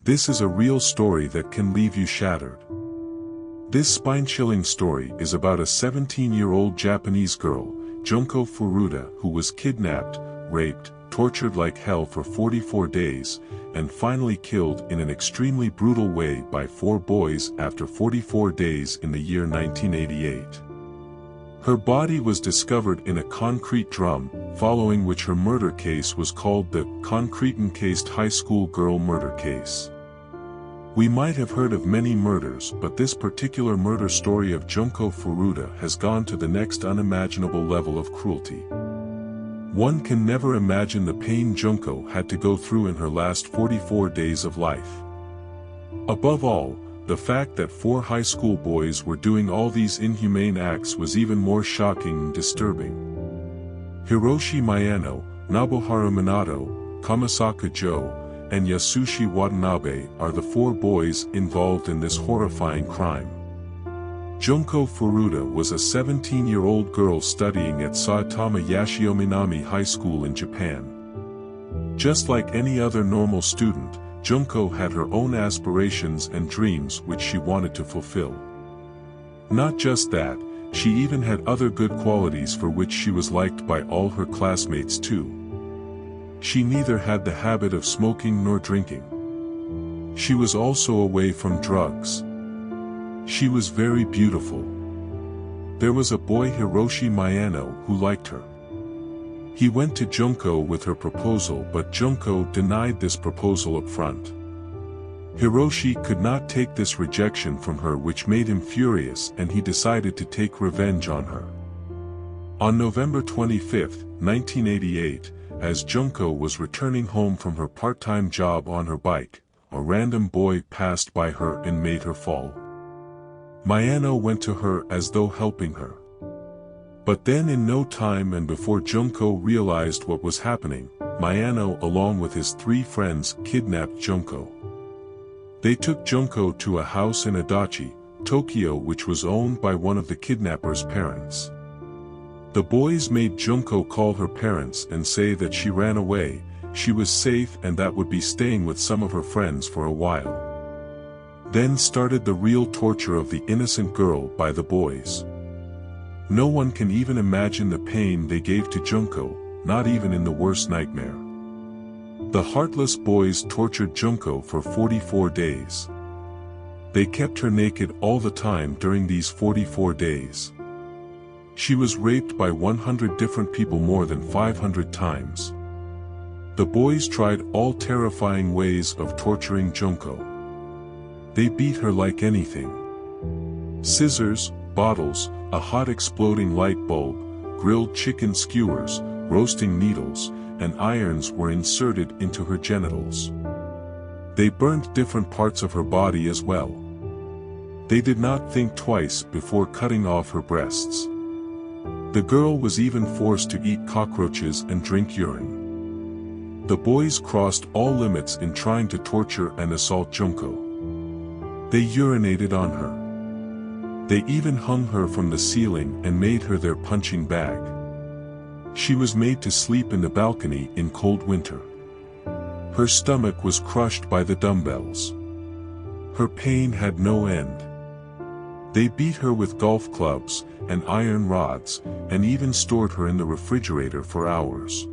This is a real story that can leave you shattered. This spine-chilling story is about a 17-year-old Japanese girl, Junko Furuta, who was kidnapped, raped, tortured like hell for 44 days, and finally killed in an extremely brutal way by 4 boys after 44 days in the year 1988. Her body was discovered in a concrete drum, following which her murder case was called the concrete-encased high school girl murder case. We might have heard of many murders, but this particular murder story of Junko Furuta has gone to the next unimaginable level of cruelty. One can never imagine the pain Junko had to go through in her last 44 days of life. Above all, the fact that 4 high school boys were doing all these inhumane acts was even more shocking and disturbing. Hiroshi Miyano, Nobuharu Minato, Kamasaka Joe, and Yasushi Watanabe are the 4 boys involved in this horrifying crime. Junko Furuta was a 17-year-old girl studying at Saitama Yashiominami High School in Japan. Just like any other normal student, Junko had her own aspirations and dreams which she wanted to fulfill. Not just that, she even had other good qualities for which she was liked by all her classmates too. She neither had the habit of smoking nor drinking. She was also away from drugs. She was very beautiful. There was a boy, Hiroshi Miyano, who liked her. He went to Junko with her proposal, but Junko denied this proposal up front. Hiroshi could not take this rejection from her, which made him furious, and he decided to take revenge on her. On November 25, 1988, as Junko was returning home from her part-time job on her bike, a random boy passed by her and made her fall. Miyano went to her as though helping her. But then in no time and before Junko realized what was happening, Miyano along with his 3 friends kidnapped Junko. They took Junko to a house in Adachi, Tokyo, which was owned by one of the kidnappers' parents. The boys made Junko call her parents and say that she ran away, she was safe and that would be staying with some of her friends for a while. Then started the real torture of the innocent girl by the boys. No one can even imagine the pain they gave to Junko, not even in the worst nightmare. The heartless boys tortured Junko for 44 days. They kept her naked all the time during these 44 days. She was raped by 100 different people more than 500 times. The boys tried all terrifying ways of torturing Junko. They beat her like anything. Scissors, bottles, a hot exploding light bulb, grilled chicken skewers, roasting needles, and irons were inserted into her genitals. They burnt different parts of her body as well. They did not think twice before cutting off her breasts. The girl was even forced to eat cockroaches and drink urine. The boys crossed all limits in trying to torture and assault Junko. They urinated on her. They even hung her from the ceiling and made her their punching bag. She was made to sleep in the balcony in cold winter. Her stomach was crushed by the dumbbells. Her pain had no end. They beat her with golf clubs and iron rods, and even stored her in the refrigerator for hours.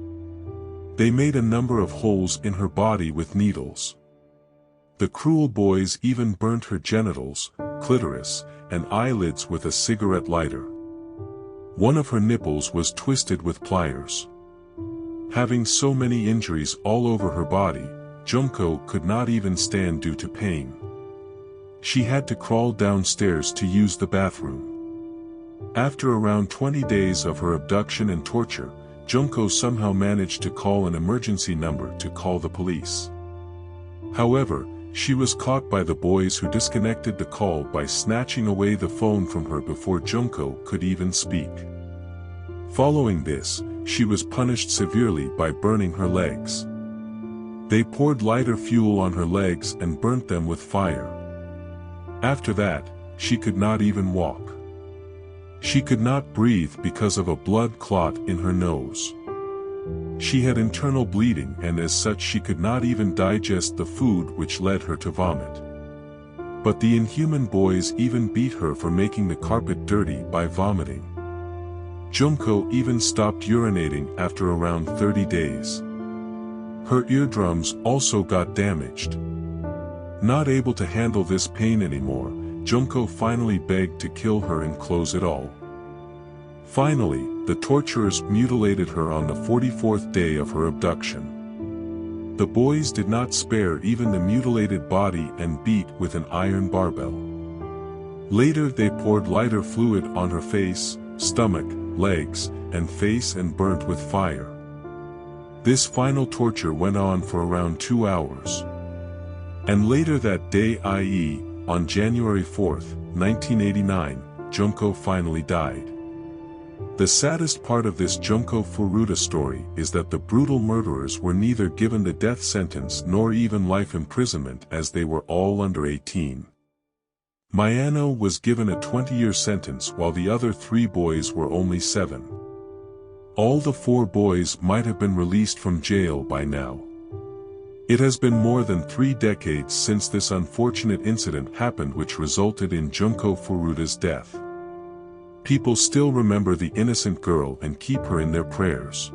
They made a number of holes in her body with needles. The cruel boys even burnt her genitals, clitoris, and eyelids with a cigarette lighter. One of her nipples was twisted with pliers. Having so many injuries all over her body, Junko could not even stand due to pain. She had to crawl downstairs to use the bathroom. After around 20 days of her abduction and torture, Junko somehow managed to call an emergency number to call the police. However, she was caught by the boys, who disconnected the call by snatching away the phone from her before Junko could even speak. Following this, she was punished severely by burning her legs. They poured lighter fuel on her legs and burnt them with fire. After that, she could not even walk. She could not breathe because of a blood clot in her nose. She had internal bleeding and as such she could not even digest the food, which led her to vomit. But the inhuman boys even beat her for making the carpet dirty by vomiting. Junko even stopped urinating after around 30 days. Her eardrums also got damaged. Not able to handle this pain anymore, Junko finally begged to kill her and close it all. Finally, the torturers mutilated her on the 44th day of her abduction. The boys did not spare even the mutilated body and beat with an iron barbell. Later they poured lighter fluid on her face, stomach, legs, and face and burnt with fire. This final torture went on for around 2 hours. And later that day, i.e., on January 4, 1989, Junko finally died. The saddest part of this Junko Furuta story is that the brutal murderers were neither given the death sentence nor even life imprisonment, as they were all under 18. Mayano was given a 20-year sentence while the other 3 boys were only 7. All the 4 boys might have been released from jail by now. It has been more than 3 decades since this unfortunate incident happened, which resulted in Junko Furuta's death. People still remember the innocent girl and keep her in their prayers.